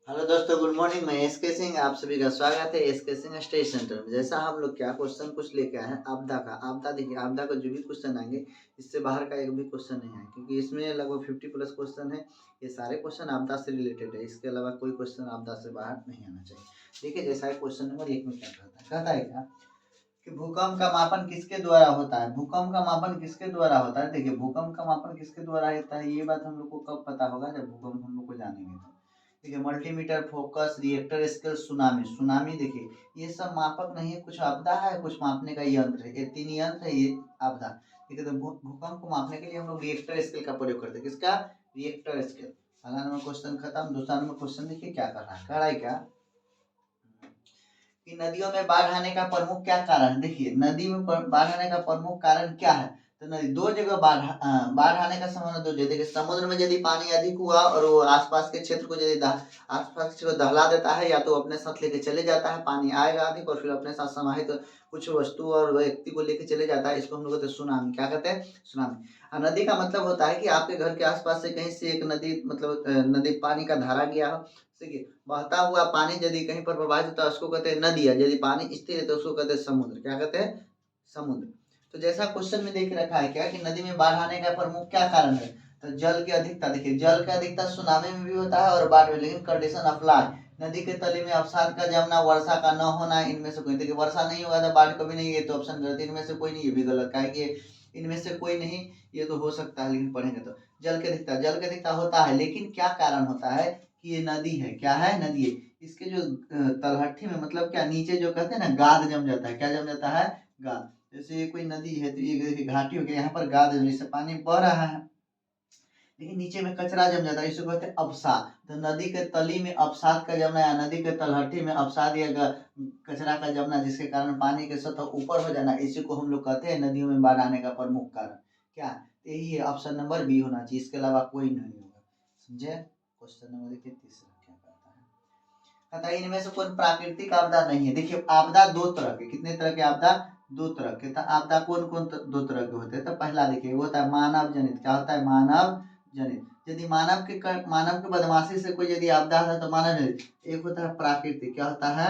Hello दोस्तों, good morning. मैं SK Singh, आप सभी का स्वागत है एसके सिंह स्टडी सेंटर में। जैसा हम लोग क्या क्वेश्चन कुछ लेके आए हैं आपदा का। आपदा देखिए, आपदा का जो भी क्वेश्चन आएंगे इससे बाहर का एक भी क्वेश्चन नहीं है, क्योंकि इसमें लगभग 50+ क्वेश्चन है। ये सारे क्वेश्चन आपदा से रिलेटेड है, इसके अलावा कोई क्वेश्चन आपदा से बाहर नहीं आना चाहिए। देखिए जैसा क्वेश्चन नंबर 1 में क्या कहता है क्या कि भूकंप का मापन किसके द्वारा होता है। भूकंप का मापन किसके द्वारा होता है। देखिए भूकंप का मापन किसके द्वारा होता है, ये बात हम लोग को कब पता होगा, जब भूकंप हम लोग को जानेंगे तो। देखिए multimeter, focus, Richter scale, tsunami. Tsunami देखिए ये सब मापक नहीं है, कुछ आपदा है, कुछ मापने का यंत्र है। ये 3 यंत्र है, ये आपदा। ठीक है, तो भूकंप को मापने के लिए हम लोग रिएक्टर स्केल का प्रयोग करते हैं। किसका? Richter scale. पहला नंबर क्वेश्चन खत्म। दूसरा नंबर क्वेश्चन देखिए क्या कर रहा है, कह रहा है क्या कि नदियों में बाढ़ आने का प्रमुख क्या कारण है। देखिए नदी में बाढ़ आने का प्रमुख कारण क्या है। तो नदी दो जगह बाढ़ आने का संभावना दो जगह। देखिए समुद्र में यदि पानी अधिक हुआ और वो आसपास के क्षेत्र को यदि आसपास के दहला देता है, या तो अपने साथ लेके चले जाता है, पानी आएगा अधिक और फिर अपने साथ समाहित कुछ वस्तु और व्यक्ति को लेके चले जाता है, इसको हम लोग कहते हैं सुनामी। क्या कहते हैं? सुनामी। नदी का मतलब होता है कि आपके घर के आसपास से कहीं से एक नदी, मतलब नदी पानी का धारा गया हो। देखिए बहता हुआ पानी यदि कहीं पर प्रवाहित होता है उसको कहते हैं नदी, यदि पानी स्थिर है तो उसको कहते हैं समुद्र। क्या कहते हैं? समुद्र। तो जैसा क्वेश्चन में देख रखा है क्या कि नदी में बाढ़ आने का प्रमुख क्या कारण है, तो जल की अधिकता। देखिए जल की अधिकता सुनामी में भी होता है और बाढ़ में, लेकिन कंडीशन अप्लाई। नदी के तले में अवसाद का जमना, वर्षा का न होना, इनमें से कोई। देखिए वर्षा नहीं होगा तो बाढ़ कभी नहीं है, तो ऑप्शन गलत। इनमें से कोई नहीं, ये भी गलत। का है इनमें से कोई नहीं, ये तो हो सकता है लेकिन पढ़ेंगे तो। जल की अधिकता, जल की अधिकता होता है, लेकिन क्या कारण होता है कि ये नदी है। क्या है? नदी है। इसके जो तलहटी में, मतलब क्या नीचे जो कहते हैं ना, गाद जम जाता है। क्या जम जाता है? गाद। जैसे कोई नदी है तो ये घाटी हो गया, यहाँ पर गाद जम, जैसे पानी बह रहा है लेकिन नीचे में कचरा जम जाता है, इसको कहते हैं अवसाद। तो नदी के तली में अवसाद का जमना या नदी के तलहटी में अवसाद या कचरा का जमना, जिसके कारण पानी के सतह ऊपर हो जाना, इसी को हम लोग कहते हैं नदियों में बाढ़ आने का प्रमुख कारण। क्या? यही है, ऑप्शन नंबर बी होना चाहिए, इसके अलावा कोई नहीं होगा। समझे? क्वेश्चन नंबर देखिए तीसरा क्या कहता है। कहता है इनमें से कोई प्राकृतिक आपदा नहीं है। देखिए आपदा दो तरह के, कितने तरह के आपदा? दो तरह के। तो आपदा कौन कौन दो तरह के होते हैं, तो पहला देखिए वो होता है मानव जनित। क्या होता है? मानव जनित। यदि मानव के बदमाशी से कोई यदि आपदा है तो मानव जनित। एक होता है प्राकृतिक। क्या होता है?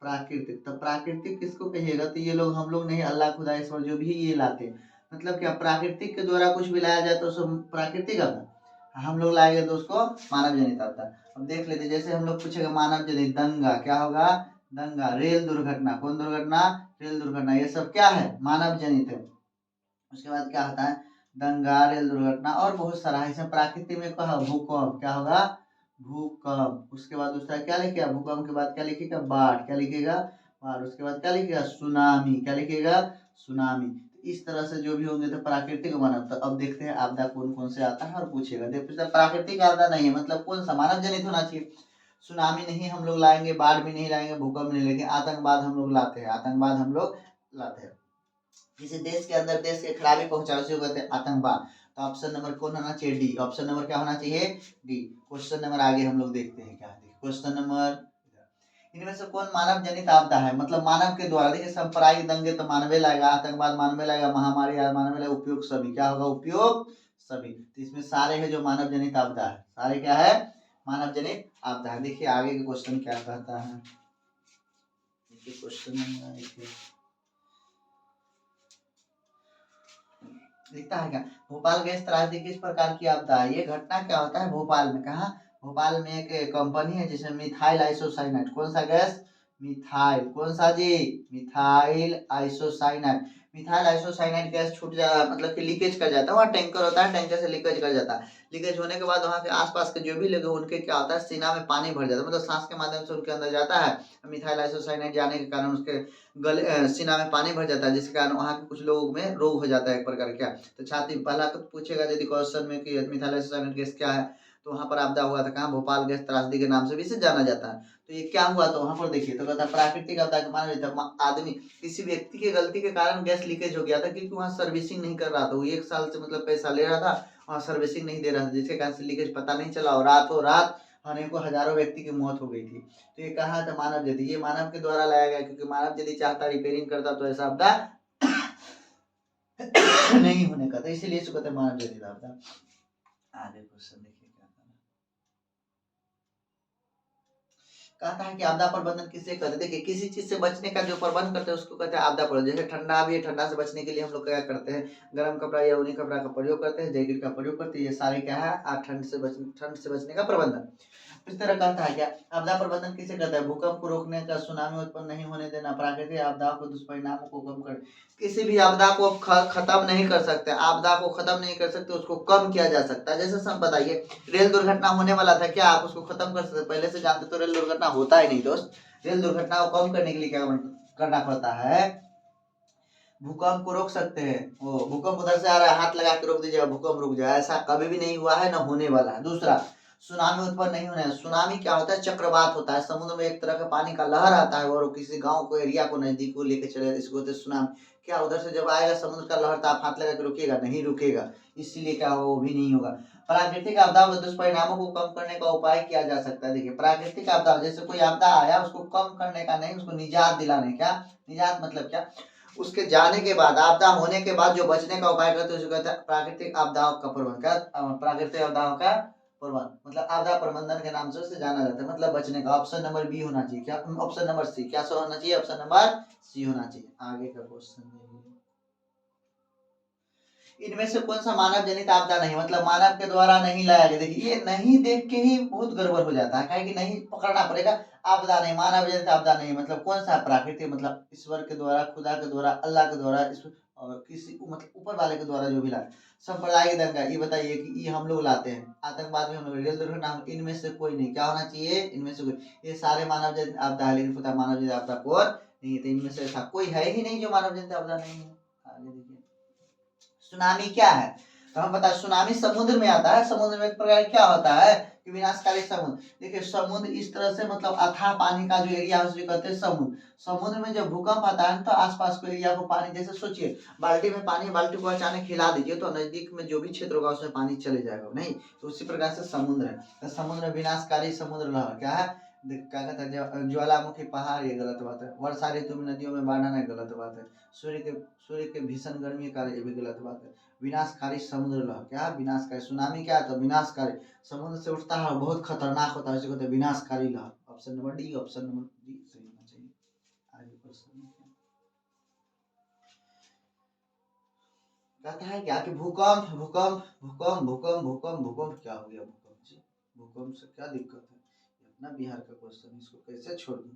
प्राकृतिक। तो प्राकृतिक किसको कहिएगा, तो ये लोग हम लोग नहीं, अल्लाह खुदा ईश्वर जो भी ये लाते, मतलब क्या प्राकृतिक के द्वारा कुछ भी लाया जाए तो उसको प्राकृतिक आपदा, हम लोग लाएंगे तो उसको मानव जनित आपदा। अब देख लेते, जैसे हम लोग पूछेगा मानव जनित, दंगा। क्या होगा? दंगा। रेल दुर्घटना। कौन दुर्घटना? रेल दुर्घटना। ये सब क्या है? मानव जनित है। उसके बाद क्या होता है? दंगा, रेल दुर्घटना और बहुत सारा। इसमें प्राकृतिक में कहा भूकंप। क्या होगा? भूकंप। उसके बाद दूसरा क्या लिखेगा? भूकंप के बाद क्या लिखेगा? बाढ़। क्या लिखेगा? बाढ़। उसके बाद क्या लिखेगा? सुनामी। क्या लिखेगा? सुनामी। इस तरह से जो भी होंगे तो प्राकृतिक मानव। तो अब देखते हैं आपदा कौन कौन से आता है और पूछेगा। देखो प्राकृतिक आपदा नहीं है, मतलब कौन सा? मानव जनित होना चाहिए। सुनामी नहीं हम लोग लाएंगे, बाढ़ भी नहीं लाएंगे, भूकंप नहीं, लेकिन आतंकवाद हम लोग लाते हैं। आतंकवाद हम लोग लाते हैं। किसी देश के अंदर देश के खिलाड़ी पहुंचा, उसे कहते हैं आतंकवाद। तो ऑप्शन नंबर कौन होना चाहिए? डी। ऑप्शन नंबर क्या होना चाहिए? डी। क्वेश्चन नंबर आगे हम लोग देखते हैं क्या है। क्वेश्चन नंबर, इनमें से कौन मानव जनित आपदा है, मतलब मानव के द्वारा। देखिए सांप्रदायिक दंगे तो मानवे लाएगा, आतंकवाद मानवे लाएगा, महामारी मानवे लाएगा, उपयोग सभी। क्या होगा? उपयोग सभी। तो इसमें सारे है जो मानव जनित आपदा है, सारे क्या है? मानव जनित आपदा है। देखिए आगे के क्वेश्चन क्या कहता है। देखिए क्वेश्चन नंबर लिखता है क्या, भोपाल गैस त्रासदी किस प्रकार की आपदा है। ये घटना क्या होता है भोपाल में, कहा भोपाल में एक कंपनी है जिसमें मिथाइल आइसोसाइनाइड। कौन सा गैस? मिथाइल। कौन सा जी? Methyl isocyanide. Methyl isocyanide gas छूट जा, मतलब कि लीकेज कर जाता है। वहाँ टैंकर होता है, टैंकर से लीकेज कर जाता है। लीकेज होने के बाद वहाँ के आसपास के जो भी लोग उनके क्या होता है, सीना में पानी भर जाता है, मतलब सांस के माध्यम से उनके अंदर जाता है। मिथाइल आइसोसाइनाइड जाने के कारण उसके गले सीना में पानी भर जाता है, जिसके कारण वहाँ के कुछ लोगों में रोग हो जाता है एक प्रकार का। तो छाती पहला तो पूछेगा यदि क्वेश्चन में कि मिथाइल आइसोसाइनेट गैस क्या है, तो वहाँ पर आपदा हुआ था। कहाँ? भोपाल गैस त्रासदी के नाम से भी इसे जाना जाता है। तो ये क्या हुआ, तो वहाँ पर देखिए तो कहता है प्राकृतिक आपदा के माना जाता है, आदमी किसी व्यक्ति की गलती के कारण गैस लीकेज हो गया था, क्योंकि वहाँ सर्विसिंग नहीं कर रहा था। वो 1 साल से मतलब पैसा ले रहा था, वहाँ सर्विसिंग नहीं दे रहा था, जिसके कारण से लीकेज पता नहीं चला और रातों रात अनेकों हजारों व्यक्ति की मौत हो गई थी। तो ये कहा था मानव यदि, ये मानव के द्वारा लाया गया, क्योंकि मानव यदि चाहता रिपेयरिंग करता तो ऐसा आपदा नहीं होने का था, इसीलिए इसको कहते हैं मानव जनित आपदा। आगे क्वेश्चन देखिए क्या था। कहता है कि आपदा प्रबंधन किसे कहते हैं। देखिए किसी चीज से बचने का जो प्रबंध करते हैं उसको कहते हैं आपदा प्रबंधन। जैसे ठंडा भी है, ठंडा से बचने के लिए हम लोग क्या करते हैं, गर्म कपड़ा या ऊनी कपड़ा का प्रयोग करते हैं, जैकेट का प्रयोग करते हैं। ये सारे क्या है, ठंड से बचने का प्रबंधन। इस तरह कहता है क्या, आपदा प्रबंधन किसे कहता है, भूकंप को रोकने का, सुनामी उत्पन्न नहीं होने देना, प्राकृतिक आपदाओं के दुष्परिणामों को कम कर। किसी भी आपदा को खत्म नहीं कर सकते, आपदा को खत्म नहीं कर सकते, उसको कम किया जा सकता है। जैसे सब बताइए, रेल दुर्घटना होने वाला था, क्या आप उसको खत्म कर सकते, पहले से जानते तो रेल दुर्घटना होता ही नहीं दोस्त। रेल दुर्घटना को कम करने के लिए क्या करना पड़ता है, भूकंप को रोक सकते हैं। वो भूकंप उधर से आ रहा है, हाथ लगा के रोक दीजिएगा, भूकंप रुक जाए, ऐसा कभी भी नहीं हुआ है, ना होने वाला है। दूसरा, सुनामी उत्पन्न नहीं होना है। सुनामी क्या होता है, चक्रवात होता है, समुद्र में एक तरह का पानी का लहर आता है और किसी गांव को, एरिया को नजदीक को लेके चले, इसको होते सुनामी। क्या उधर से जब आएगा समुद्र का लहर तो आप हाथ लगा के रुकेगा नहीं, रुकेगा, इसीलिए क्या होगा, वो भी नहीं होगा। प्राकृतिक आपदा के दुष्परिणामों को कम करने का उपाय किया जा सकता है। देखिए प्राकृतिक आपदा, जैसे कोई आपदा आया उसको कम करने का नहीं, उसको निजात दिलाने का। निजात मतलब क्या, उसके जाने के बाद, आपदा होने के बाद जो बचने का उपाय करते हैं उसको कहते हैं प्राकृतिक आपदाओं का प्रबंधन। प्राकृतिक आपदाओं का प्रबंधन मतलब आपदा प्रबंधन के नाम से उसे जाना जाता है, मतलब बचने का। ऑप्शन नंबर बी होना चाहिए, क्या ऑप्शन नंबर सी, क्या सो होना चाहिए, ऑप्शन नंबर सी होना चाहिए। आगे का क्वेश्चन देखिए, इनमें से कौन सा मानव जनित आपदा नहीं, मतलब मानव के द्वारा नहीं लाया गया। देखिए ये नहीं देख के ही बहुत गड़बड़ हो जाता है, काहे कि नहीं पकड़ना पड़ेगा। आपदा नहीं, मानव जनित आपदा नहीं, मतलब कौन सा प्राकृतिक, मतलब ईश्वर के द्वारा, खुदा के द्वारा, अल्लाह के द्वारा, किसी मतलब ऊपर वाले के द्वारा जो भी लाए। सांप्रदायिक दंगा, ये बताइए कि ये हम लोग लाते हैं, आतंकवाद भी हम लोग, रेल दुर्घटना, इनमें से कोई नहीं। क्या होना चाहिए, इनमें से कोई, ये सारे मानव जनित आपदा है, लेकिन पता मानव जनित आपदा कौन नहीं है, तो इनमें से ऐसा कोई है ही नहीं जो मानव जनित आपदा नहीं है। आगे देखिए, सुनामी क्या है, तो हम बता, सुनामी समुद्र में आता है। समुद्र में एक प्रकार क्या होता है कि विनाशकारी समुद्र। देखिए समुद्र इस तरह से, मतलब अथाह पानी का जो एरिया है उसे कहते हैं समुद्र। समुद्र में जब भूकंप आता है तो आसपास के एरिया को पानी, जैसे सोचिए बाल्टी में पानी, बाल्टी को अचानक हिला दीजिए तो नजदीक में जो भी क्षेत्र होगा उसमें पानी चले जाएगा नहीं, तो उसी प्रकार से समुद्र है। तो समुद्र में विनाशकारी समुद्र लहर क्या है, क्या कहता है, ज्वालामुखी पहाड़, ये गलत बात है। वर्षा ऋतु में नदियों में बाढ़ आना, गलत बात है। सूर्य के भीषण गर्मी का, ये भी गलत बात है। विनाशकारी समुद्र लहर क्या है, विनाशकारी। सुनामी क्या है, तो विनाशकारी, समुद्र से उठता है और बहुत खतरनाक होता है, इसे कहते हैं विनाशकारी लहर। Option number D, option number D सही होना चाहिए। आगे क्वेश्चन कहता है क्या कि भूकंप भूकंप भूकंप भूकंप भूकंप भूकंप क्या हो गया, भूकंप जी, भूकंप से क्या दिक्कत है, अपना बिहार का क्वेश्चन, इसको कैसे छोड़ दूं।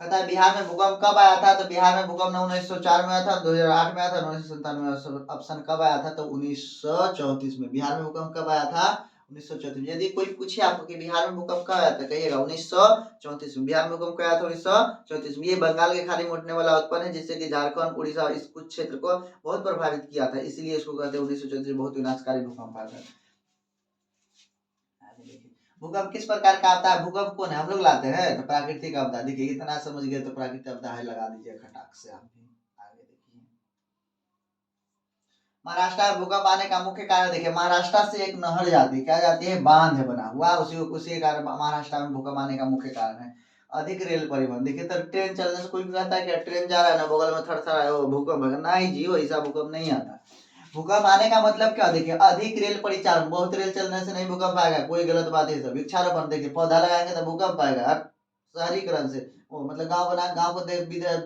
कहता है बिहार में भूकंप कब आया था, तो बिहार में भूकंप 1904 में आया था, 2008 में आया था, 1997 में। ऑप्शन कब आया था, तो 1934 में। बिहार में भूकंप कब आया था, 1934। यदि कोई पूछे आपको कि बिहार में भूकंप कब आया था, कहिएगा 1934 में। बिहार में भूकंप कब आया था, 1934 में। ये बंगाल के खाड़ी में उठने वाला उत्पन्न है, जिससे कि झारखंड, उड़ीसा, इस कुछ क्षेत्र को बहुत प्रभावित किया था, इसलिए इसको कहते हैं 1934 बहुत विनाशकारी भूकंप आया था। भूकंप किस प्रकार का आता है, भूकंप कौन है, हम लोग लाते हैं, तो प्राकृतिक आपदा। देखिए इतना समझ गए तो प्राकृतिक आपदा है, लगा दीजिए खटाक से आप भी। आगे देखिए, महाराष्ट्र में भूकंप आने का मुख्य कारण, देखिए महाराष्ट्र से एक नहर जाती है, क्या जाती है, बांध है बना हुआ, उसी कारण महाराष्ट्र में भूकंप आने का मुख्य कारण है। अधिक रेल परिवहन, देखिए तो ट्रेन चलने से, कोई कहता है कि ट्रेन जा रहा है ना, बगल में थरथर है वो भूकंप है, नहीं जी, वैसा भूकंप नहीं आता। भूकंप आने का मतलब क्या, देखिए अधिक रेल परिचालन, बहुत रेल चलने से नहीं भूकंप आएगा, कोई गलत बात है सब। वृक्षारोपण, देखिए पौधा लगाएंगे तो भूकंप आएगा। शहरीकरण से, वो मतलब गांव को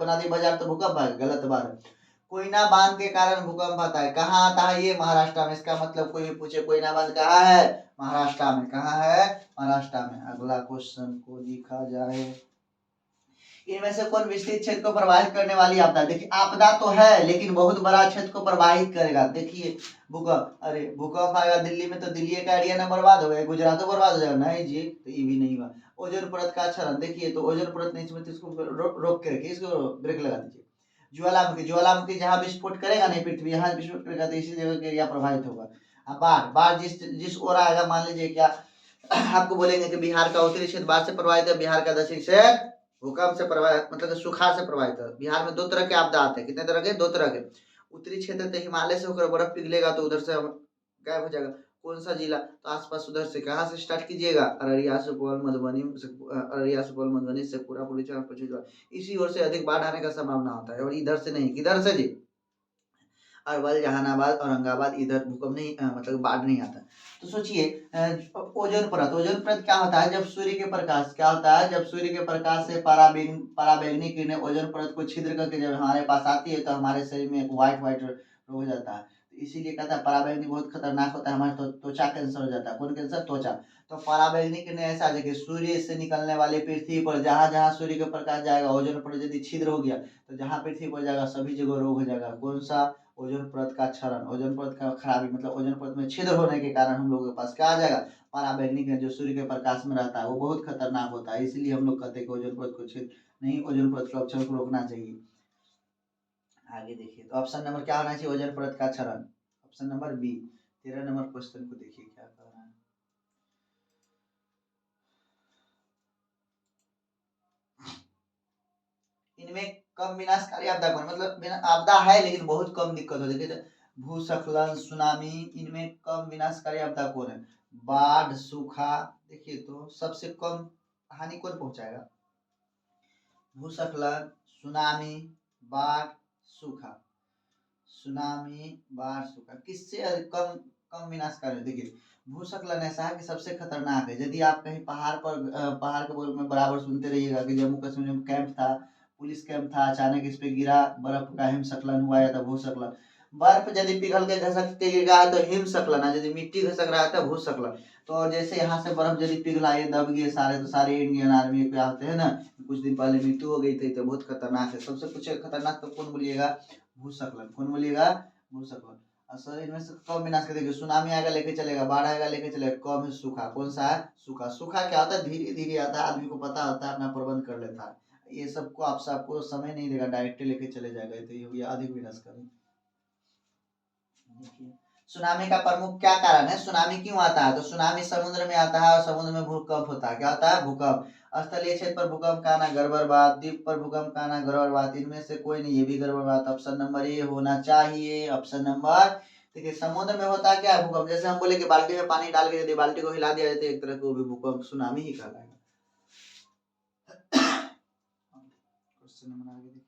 बना दी बाजार तो भूकंप आएगा, गलत बात है। कोयना बांध के कारण भूकंप आता है, कहाँ आता है, ये महाराष्ट्र में। इसका मतलब कोई भी पूछे कोयना बांध कहाँ है, महाराष्ट्र में। कहाँ है, महाराष्ट्र में। अगला क्वेश्चन को लिखा जाए, इनमें से कौन विस्तृत क्षेत्र को प्रभावित करने वाली आपदा। देखिए आपदा तो है लेकिन बहुत बड़ा क्षेत्र को प्रभावित करेगा। देखिए भूकंप, अरे भूकंप आएगा दिल्ली में तो दिल्ली का एरिया ना बर्बाद हो गया, गुजरात तो बर्बाद हो जाएगा, नहीं जी, तो ये भी नहीं हुआ। ओजोन परत का क्षरण, देखिए तो ओजोन परत नहीं, इसमें इसको रोक के रखिए, इसको ब्रेक लगा दीजिए। ज्वालामुखी, ज्वालामुखी जहाँ विस्फोट करेगा नहीं पृथ्वी, यहाँ विस्फोट करेगा तो इसी जगह का एरिया प्रभावित होगा। बाढ़, बाढ़ जिस ओर आएगा, मान लीजिए क्या आपको बोलेंगे कि बिहार का उत्तरी क्षेत्र बाढ़ से प्रभावित है, बिहार का दक्षिण क्षेत्र भूकंप से प्रभावित, मतलब सुखाड़ से प्रभावित है। बिहार में दो तरह के आपदा आते हैं, कितने तरह के, दो तरह के। उत्तरी क्षेत्र तो हिमालय से होकर बर्फ पिघलेगा तो उधर से गायब हो जाएगा। कौन सा जिला, तो आसपास उधर से, कहाँ से स्टार्ट कीजिएगा, अररिया, सुपौल, मधुबनी, अररिया, सुपौल, मधुबनी, शेखपुरा, पश्चिम, इसी ओर से अधिक बाढ़ आने का संभावना होता है, और इधर से नहीं, किधर से जी, अरवल, जहानाबाद, औरंगाबाद इधर भूकंप नहीं मतलब बाढ़ नहीं आता। तो सोचिए ओजोन परत, ओजोन परत क्या होता है, जब सूर्य के प्रकाश क्या होता है, जब सूर्य के प्रकाश से पराबैंगनी किरणें ओजोन परत को छिद्र करके जब हमारे पास आती है तो हमारे शरीर में एक व्हाइट व्हाइट हो जाता है। तो इसीलिए कहता है पराबैंगनी बहुत खतरनाक होता है, हमारे त्वचा कैंसर हो जाता है। कौन कैंसर? त्वचा। तो पराबैंगनी किरणें ऐसा देखिए सूर्य से निकलने वाली पृथ्वी पर जहां जहां सूर्य का प्रकाश जाएगा, ओजोन परत यदि छिद्र हो गया तो जहां पृथ्वी पर जाएगा सभी जगह रोग हो जाएगा। कौन सा? ओजोन परत का क्षरण, ओजोन परत का खराबी, मतलब ओजोन परत में छिद्र होने के कारण हम लोगों के पास क्या आ जाएगा? पराबैंगनी किरण जो सूर्य के प्रकाश में रहता है वो बहुत खतरनाक होता है। इसीलिए हम लोग कहते हैं कि ओजोन परत को छिद्र नहीं, ओजोन परत के अपक्षरण को रोकना चाहिए। आगे देखिए तो ऑप्शन नंबर क्या होना चाहिए? ओजोन परत का क्षरण। Option number B. 13 नंबर क्वेश्चन को देखिए क्या कर रहा है। इनमें कम विनाशकारी आपदा कौन, मतलब आपदा है लेकिन बहुत कम दिक्कत हो। देखिए भूस्खलन, सुनामी, इनमें कम विनाशकारी आपदा कौन है? बाढ़, सूखा। देखिए तो सबसे कम हानि कौन पहुंचाएगा? भूस्खलन, सुनामी, बाढ़, सूखा। सुनामी, बाढ़, सूखा किससे कम कम विनाशकारी? देखिए भूस्खलन ऐसा है कि सबसे खतरनाक है। यदि आप कहीं पहाड़ पर पहाड़ के बगल में बराबर सुनते रहिएगा कि जम्मू कश्मीर में कैंप था, पुलिस कैंप था, अचानक इस पे गिरा बर्फ का हिमस्खलन हुआ या तो भूस्खलन। बर्फ यदि पिघल के घसक के गिर रहा है तो हिमस्खलन है, यदि मिट्टी घसक रहा है तो भूस्खलन। तो जैसे यहाँ से बर्फ यदि पिघला ये दब गए सारे, तो सारे इंडियन आर्मी क्या होते हैं ना, कुछ दिन पहले मृत्यु हो गई थी, तो बहुत खतरनाक है। सबसे कुछ खतरनाक तो कौन बोलिएगा? भूस्खलन। कौन बोलिएगा? भूस्खलन। सर इनमें से कम विनाश देखिए सुनामी आएगा लेके चलेगा, बाढ़ आएगा लेके चलेगा, कम है सूखा। कौन सा है? सूखा। सूखा क्या होता है? धीरे धीरे आता है, आदमी को पता होता है, अपना प्रबंध कर लेता है। ये सबको आपको समय नहीं देगा, डायरेक्ट लेके चले जाएगा, तो ये हो गया अधिक विनाशकारी। देखिए सुनामी का प्रमुख क्या कारण है? सुनामी क्यों आता है? तो सुनामी समुद्र में आता है और समुद्र में भूकंप होता है। क्या होता है? भूकंप। स्थलीय क्षेत्र पर भूकंप का आना गड़बड़ बात, द्वीप पर भूकंप का आना गड़बड़ बात, इनमें से कोई नहीं, ये भी गड़बड़ बात। ऑप्शन नंबर ए होना चाहिए। ऑप्शन नंबर देखिए समुद्र में होता क्या है? भूकंप। जैसे हम बोले कि बाल्टी में पानी डाल के यदि बाल्टी को हिला दिया जाए तो एक तरह को भी भूकंप सुनामी ही कहलाएगा। क्वेश्चन नंबर आगे देखिए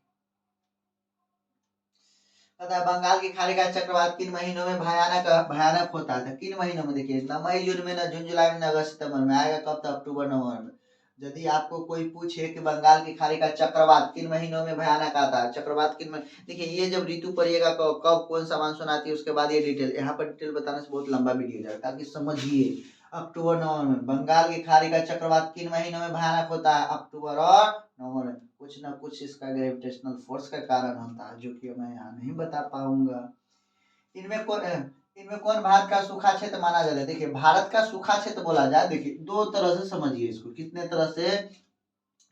पता है बंगाल की खाड़ी का चक्रवात किन महीनों में भयानक भयानक होता है? किन महीनों में? देखिए न मई जून में, न जून जुलाई में, न अगस्त सितंबर में। आएगा कब? तक अक्टूबर नवंबर में। यदि आपको कोई पूछे कि बंगाल की खाड़ी का चक्रवात किन महीनों में भयानक आता है, चक्रवात किन में, देखिए ये जब ऋतु पड़िएगा कब कौन सा मानसून आती है उसके बाद ये डिटेल, यहाँ पर डिटेल बताने से बहुत लंबा वीडियो जाएगा, ताकि समझिए। अक्टूबर नवंबर में बंगाल की खाड़ी का चक्रवात किन महीनों में भयानक होता है? अक्टूबर और नवंबर में। कुछ ना कुछ इसका ग्रेविटेशनल फोर्स का कारण होता है, जो कि मैं यहाँ नहीं बता पाऊंगा। इनमें कौन इनमें कौन भारत का सूखा क्षेत्र माना जाता है? देखिए भारत का सूखा क्षेत्र बोला जाए, देखिए दो तरह से समझिए इसको। कितने तरह से?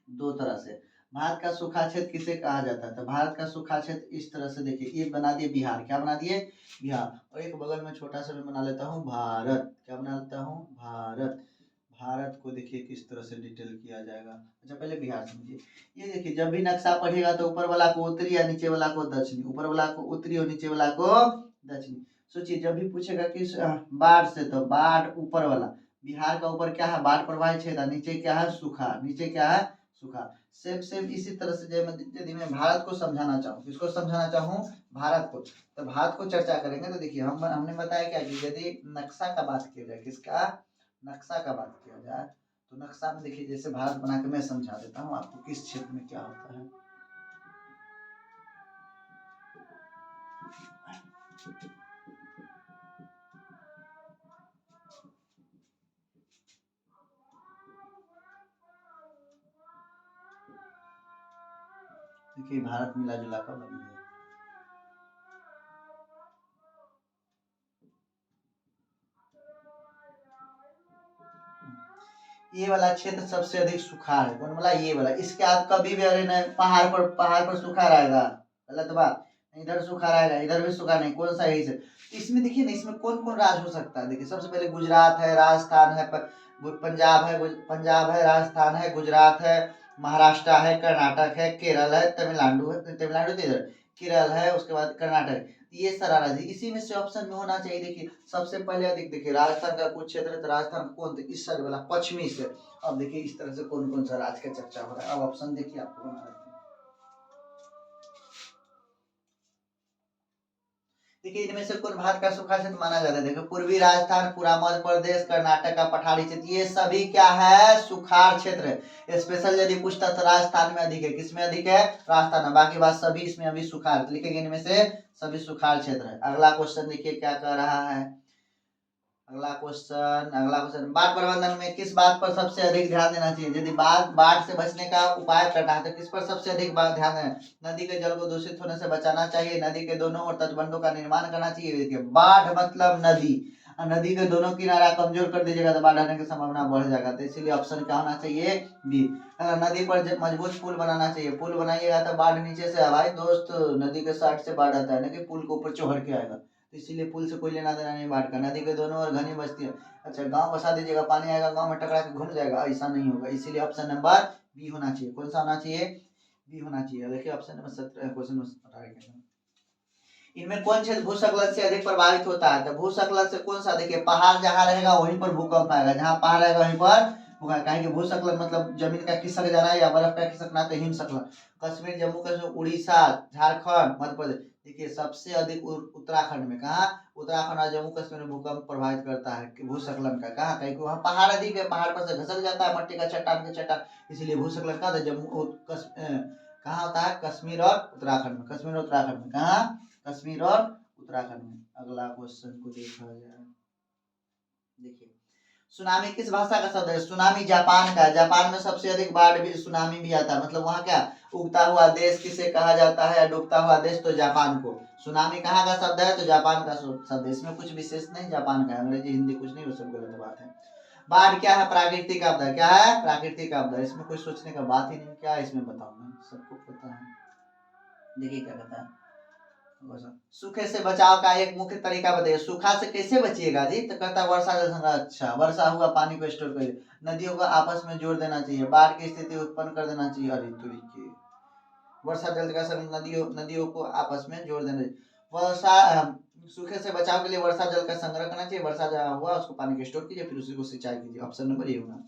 दो तरह से। भारत का सूखा क्षेत्र किसे कहा जाता है? तो भारत का सूखा क्षेत्र इस तरह से देखिए, ये बना दिए बिहार। क्या बना दिए? बिहार। और एक बगल में छोटा सा मैं बना लेता हूँ भारत। क्या बना लेता हूँ? भारत। भारत को देखिए किस तरह से डिटेल किया जाएगा। अच्छा पहले बिहार समझिए। ये देखिए जब भी नक्शा पढ़ेगा तो ऊपर वाला को उत्तरी या नीचे वाला को दक्षिणी, ऊपर वाला को उत्तरी और नीचे वाला को दक्षिणी। सोचिए जब भी पूछेगा कि बाढ़ से, तो बाढ़ ऊपर वाला, बिहार का ऊपर क्या है? बाढ़ प्रभावित क्षेत्र, नीचे क्या है? सूखा। नीचे क्या है? सूखा। सेम सेम इसी तरह से यदि मैं भारत को समझाना चाहूँ, किसको समझाना चाहूँ? भारत को। तो भारत को चर्चा करेंगे तो देखिए हमने बताया क्या कि यदि नक्शा का बात किया जाए, किसका? नक्शा का बात किया जाए तो नक्शा में देखिए जैसे भारत बना के मैं समझा देता हूँ आपको किस क्षेत्र में क्या होता है। देखिए भारत मिला जुला का बन गया। ये वाला क्षेत्र सबसे अधिक सूखा है। कौन वाला? ये वाला। इसके आप कभी भी अरे न पहाड़ पर सूखा रहेगा, गलत बात। इधर सूखा रहेगा, इधर भी सूखा नहीं। कौन सा? यही से। इसमें देखिए ना, इसमें कौन कौन राज्य हो सकता है? देखिए सबसे पहले गुजरात है, राजस्थान है, पंजाब है, राजस्थान है, गुजरात है, महाराष्ट्र है, कर्नाटक है, केरल है, तमिलनाडु है। तमिलनाडु तो इधर, केरल है, उसके बाद कर्नाटक। ये सारा राज्य इसी में से ऑप्शन में होना चाहिए। देखिए सबसे पहले अधिक देखिए राजस्थान का कुछ क्षेत्र है, तो राजस्थान कौन? तो इस साइड वाला पश्चिमी से। अब देखिए इस तरह से कौन कौन सा राज्य का चर्चा हो रहा है। अब ऑप्शन देखिए आपको बना देते हैं। देखिए इनमें से कौन भारत का सूखा क्षेत्र माना जाता है? देखिए पूर्वी राजस्थान, पूरा मध्य प्रदेश, कर्नाटक का पठारी क्षेत्र, ये सभी क्या है? सुखाड़ क्षेत्र। स्पेशल यदि पूछता तो राजस्थान में अधिक है, किसमें अधिक है? राजस्थान में। बाकी बात सभी इसमें अभी सुखाड़, लिखेंगे इनमें से सभी सुखाड़ क्षेत्र है। अगला क्वेश्चन देखिए क्या कह रहा है। अगला क्वेश्चन, बाढ़ प्रबंधन में किस बात पर सबसे अधिक ध्यान देना चाहिए? यदि बाढ़ से बचने का उपाय करना है तो किस पर सबसे अधिक ध्यान देना? नदी के जल को दूषित होने से बचाना चाहिए, नदी के दोनों ओर तटबंधों का निर्माण करना चाहिए। देखिए बाढ़ मतलब नदी, नदी के दोनों किनारा कमजोर कर दीजिएगा तो बाढ़ आने की संभावना बढ़ जाएगा, तो इसीलिए ऑप्शन क्या होना चाहिए? बी। नदी पर मजबूत पुल बनाना चाहिए, पुल बनाइएगा तो बाढ़ नीचे से, भाई दोस्त नदी के साइड से बाढ़ आता है ना कि पुल के ऊपर चढ़ के आएगा, तो इसीलिए पुल से कोई लेना देना नहीं बाढ़ का। नदी के दोनों ओर घनी बस्ती है। अच्छा गांव बसा दीजिएगा, पानी आएगा गांव में टकरा के घूम जाएगा, ऐसा नहीं होगा, इसीलिए ऑप्शन नंबर बी होना चाहिए। कौन सा होना चाहिए? बी होना चाहिए। देखिए ऑप्शन नंबर 17 क्वेश्चन 18 इनमें कौन क्षेत्र भूस्खलन से अधिक प्रभावित होता है? तो भूस्खलन से कौन सा? देखिए पहाड़ जहाँ रहेगा वहीं पर भूकंप आएगा, जहाँ पहाड़ रहेगा वहीं पर भूकंप। कहें कि भूस्खलन मतलब जमीन का खिसक जाना या बर्फ का खिसकना, तो हिमस्खलन। कश्मीर, जम्मू कश्मीर, उड़ीसा, झारखंड, मध्य प्रदेश। देखिए सबसे अधिक उत्तराखंड में, कहा? उत्तराखंड और जम्मू कश्मीर में भूकंप प्रभावित करता है कि भूस्खलन का। कहा? कहीं वहाँ पहाड़ अधिक है, पहाड़ पर से घसक जाता है मट्टी का चट्टान के चट्टान, इसलिए भूस्खलन का कहाँ होता है? कश्मीर और उत्तराखंड में। कश्मीर और उत्तराखंड में, कहा? कश्मीर और उत्तराखंड में। अगला क्वेश्चन को देखा जाए। देखिए सुनामी किस भाषा का शब्द है? सुनामी जापान का है, जापान में सबसे अधिक बाढ़ भी सुनामी भी आता है। मतलब वहाँ क्या उगता हुआ देश किसे कहा जाता है? डूबता हुआ देश, तो जापान को। सुनामी कहाँ का शब्द है? तो जापान का शब्द है, इसमें कुछ विशेष नहीं, जापान का है, अंग्रेजी हिंदी कुछ नहीं, वो सब गलत बात है। बाढ़ क्या है? प्राकृतिक आपदा। क्या है? प्राकृतिक आपदा, इसमें कोई सोचने का बात ही नहीं, क्या इसमें बताऊं मैं, सबको पता है। देखिए क्या कहता है, सूखे से बचाव का एक मुख्य तरीका बताइए। सूखा से कैसे बचिएगा जी? तो कहता है वर्षा जल संग्रह। अच्छा वर्षा हुआ पानी को स्टोर करिए, नदियों को आपस में जोड़ देना चाहिए, बाढ़ की स्थिति उत्पन्न कर देना चाहिए। अरे तरीके, वर्षा जल का संग नदियों को आपस में जोड़ देना चाहिए। सूखे से बचाव के लिए वर्षा जल का संग्रह करना चाहिए, वर्षा जहाँ हुआ उसको पानी को स्टोर कीजिए, फिर उसी को सिंचाई कीजिए। ऑप्शन नंबर ये होगा।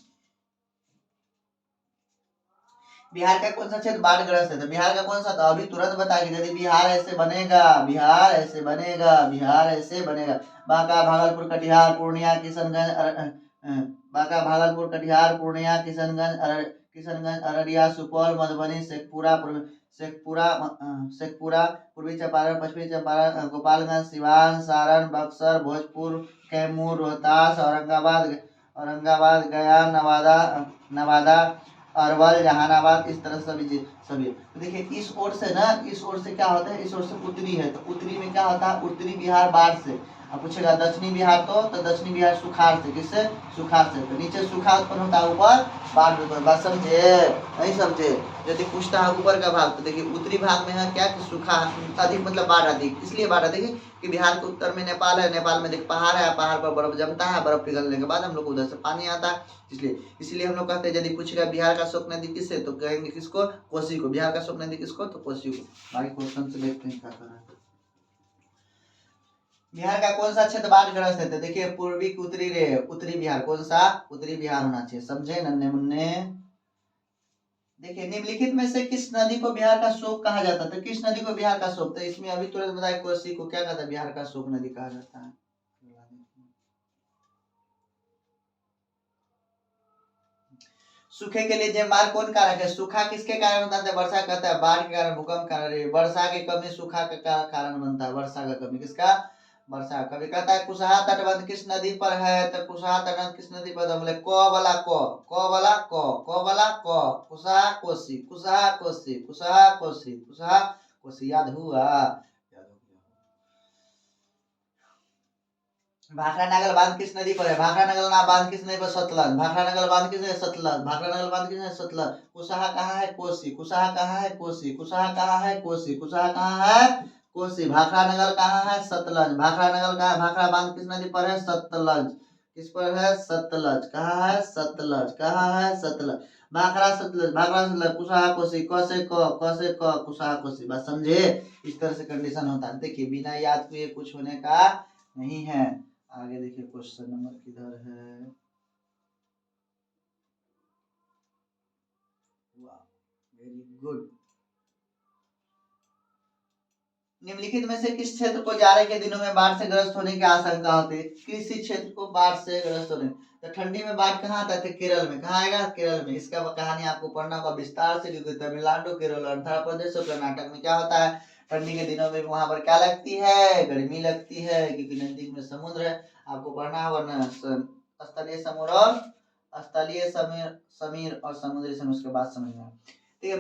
बिहार का कौन सा क्षेत्र बाढ़ ग्रस्त है? तो बिहार का कौन सा? तो अभी तुरंत बताइए, यदि बिहार ऐसे बनेगा, बिहार ऐसे बनेगा, बिहार ऐसे बनेगा। बांका, भागलपुर, कटिहार, पूर्णिया, किशनगंज, बांका, भागलपुर, कटिहार, पूर्णिया, किशनगंज, अररिया, सुपौल, मधुबनी, शेखपुरा, पूर्वी चंपारण, पश्चिमी चंपारण, गोपालगंज, सिवान, सारण, बक्सर, भोजपुर, कैमूर, रोहतास, औरंगाबाद, गया, नवादा, अरवल, जहानाबाद, इस तरह सभी। तो देखिए इस ओर से ना, इस ओर से क्या होता है? इस ओर से उत्तरी है, तो उत्तरी में क्या होता है? उत्तरी बिहार बाढ़ से। अब पूछेगा दक्षिणी बिहार, तो दक्षिणी बिहार सुखाड़ से। किससे? सुखाड़ से। तो नीचे सूखा उत्पन्न होता है, ऊपर बाढ़ उत्पन्न। बात समझे? नहीं समझे? यदि पूछता है ऊपर का भाग, तो देखिए उत्तरी भाग में है क्या कि सूखा अधिक, मतलब बाढ़ अधिक, इसलिए बाढ़ अधिक कि बिहार के उत्तर में नेपाल है, नेपाल में देख पहाड़ है, पहाड़ पर बर्फ जमता है, बर्फ पिघलने के बाद हम लोग उधर से पानी आता है, इसलिए हम लोग कहते हैं, यदि पूछेगा बिहार का शोक नदी किससे, तो कहेंगे किसको? कोसी को। बिहार का शोक नदी किसको? तो कोसी को। बाकी क्वेश्चन से देखते हैं क्या कर रहा है। बिहार का कौन सा क्षेत्र बाढ़ग्रस्त है? तो देखिए पूर्वी की उत्तरी रे, उत्तरी बिहार। कौन सा? उत्तरी बिहार होना चाहिए। समझे नन्हे मुन्ने? देखिए निम्नलिखित में से किस नदी को बिहार का शोक कहा जाता है? तो किस नदी को बिहार का शोक? तो इसमें अभी तुरंत बताया, कोसी को क्या कहता है? बिहार का शोक नदी कहा जाता है। सूखे के लिए जयमाल कौन कारक है? सूखा किसके कारण होता है? वर्षा कहता है, बाढ़ के कारण, भूकंप कारण, वर्षा की कमी सूखा का कारण बनता है। वर्षा का कमी किसका? वर्षा। कभी कहता है कुशहा तटबंध किस नदी पर है? तो कुशहा तटबंध किस नदी पर? बोले क वाला क, कुशहा कोसी, कुशहा कोसी, कुशहा कोसी, कुशहा कोसी। याद हुआ? भाखड़ा नागल बांध किस नदी पर है? भाखड़ा नागल ना बांध किस नदी पर? सतलज। भाखड़ा नागल बांध किस है? सतलज। भाखड़ा नागल बांध किस है? सतलज। कुशहा कहाँ है? कोसी। कुशहा कहाँ है? कोसी। कुशहा कहाँ है? कोसी। कुशहा कहाँ है? कोसी। भाखड़ा नगर कहाँ है? सतलज। भाखड़ा नगर कहाँ है? भाखड़ा बांध किस नदी पर है? सतलज। किस पर है? सतलज। कहाँ है? सतलज। कहाँ है? सतलज। भाखड़ा सतलज, भाखड़ा सतलज, कुशहा कोसी, क से क, कुशहा कोसी। बस समझे? इस तरह से कंडीशन होता है। देखिए बिना याद किए कुछ होने का नहीं है। आगे देखिए क्वेश्चन नंबर किधर है? वाह वेरी गुड। निम्नलिखित में से किस क्षेत्र को जाड़े के दिनों में बाढ़ से ग्रस्त होने की आशंका होती है? किसी क्षेत्र को बाढ़ से ग्रस्त होने, तो ठंडी में बाढ़ कहाँ आता है? केरल में। कहाँ आएगा? केरल में। इसका कहानी आपको पढ़ना होगा विस्तार से, क्योंकि तमिलनाडु, केरल, आंध्र प्रदेश और कर्नाटक में क्या होता है, ठंडी के दिनों में वहां पर क्या लगती है? गर्मी लगती है, क्योंकि नजदीक में समुद्र है। आपको पढ़ना होगा न स्थलीय समुद्र और स्थलीय समीर और समुद्री समीर, उसके बाद समझना। ठीक है।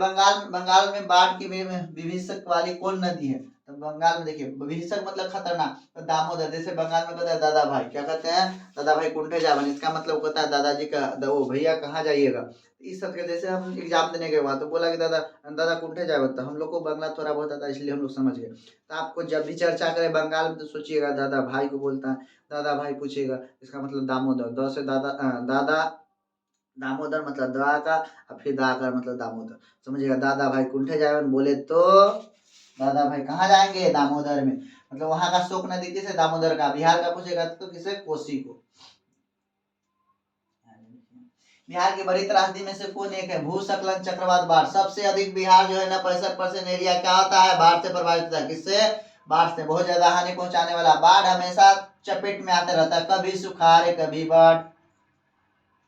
बंगाल में बाढ़ की विभीषक वाली कौन नदी है? तो बंगाल में देखिए, विभीषक मतलब खतरनाक, तो दामोदर। जैसे बंगाल में कहते हैं दादा भाई, क्या कहते हैं? दादा भाई कुंठे जावन, इसका मतलब होता है दादाजी का, वो भैया कहाँ जाइएगा। इस सब के जैसे हम एग्जाम देने के बाद तो बोला कि दादा दादा कुंठे जाए, तो हम लोग को बंगला थोड़ा बहुत आता है, इसलिए हम लोग समझ गए। तो आपको जब भी चर्चा करें बंगाल में तो सोचिएगा दादा भाई को बोलता है, दादा भाई पूछेगा, इसका मतलब दामोदर। द से दादा, दादा दामोदर मतलब दा का, और फिर दा का मतलब दामोदर, समझिएगा। दादा भाई कुंठे जाए बोले तो दादा भाई कहाँ जाएंगे? दामोदर में। मतलब वहां का शोक नदी किसे? दामोदर का। बिहार का पूछेगा तो किसे? कोसी को। बिहार की बड़ी त्रासदी में से कौन एक है? भूस्खलन, चक्रवात, बाढ़। सबसे अधिक बिहार जो है ना 65% एरिया क्या होता है? बाढ़ से प्रभावित होता है। किससे? बाढ़ से। बहुत ज्यादा हानि पहुंचाने वाला। बाढ़ हमेशा चपेट में आते रहता है, कभी सुखाड़ कभी बाढ़।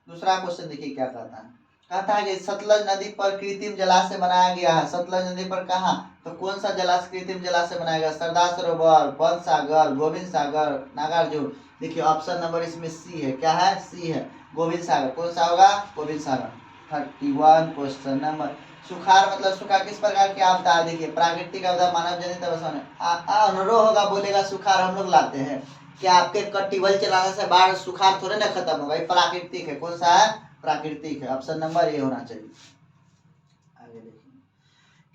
दूसरा क्वेश्चन देखिए क्या कहता है। कहता है कि सतलज नदी पर कृत्रिम जलाशय बनाया गया है। सतलज नदी पर कहाँ? तो कौन सा जलाशय कृत्रिम जलाशय बनाया गया? सरदार सरोवर, बन सागर, गोविंद सागर, नागार्जुन। देखिए ऑप्शन नंबर इसमें सी है। क्या है? सी है, गोविंद सागर। कौन सा होगा? गोविंद सागर। 31 क्वेश्चन नंबर। सुखाड़ मतलब सूखा किस प्रकार की आपदा है? देखिए प्राकृतिक आपदा, मानव जनित अवसर होगा, बोलेगा सुखाड़ हम लोग लाते हैं। क्या आपके ट्यूबवेल चलाने से बाढ़ सुखाड़ थोड़े ना खत्म होगा, ये प्राकृतिक है। कौन सा है? प्राकृतिक है। ऑप्शन नंबर ये होना चाहिए। आगे देखिए,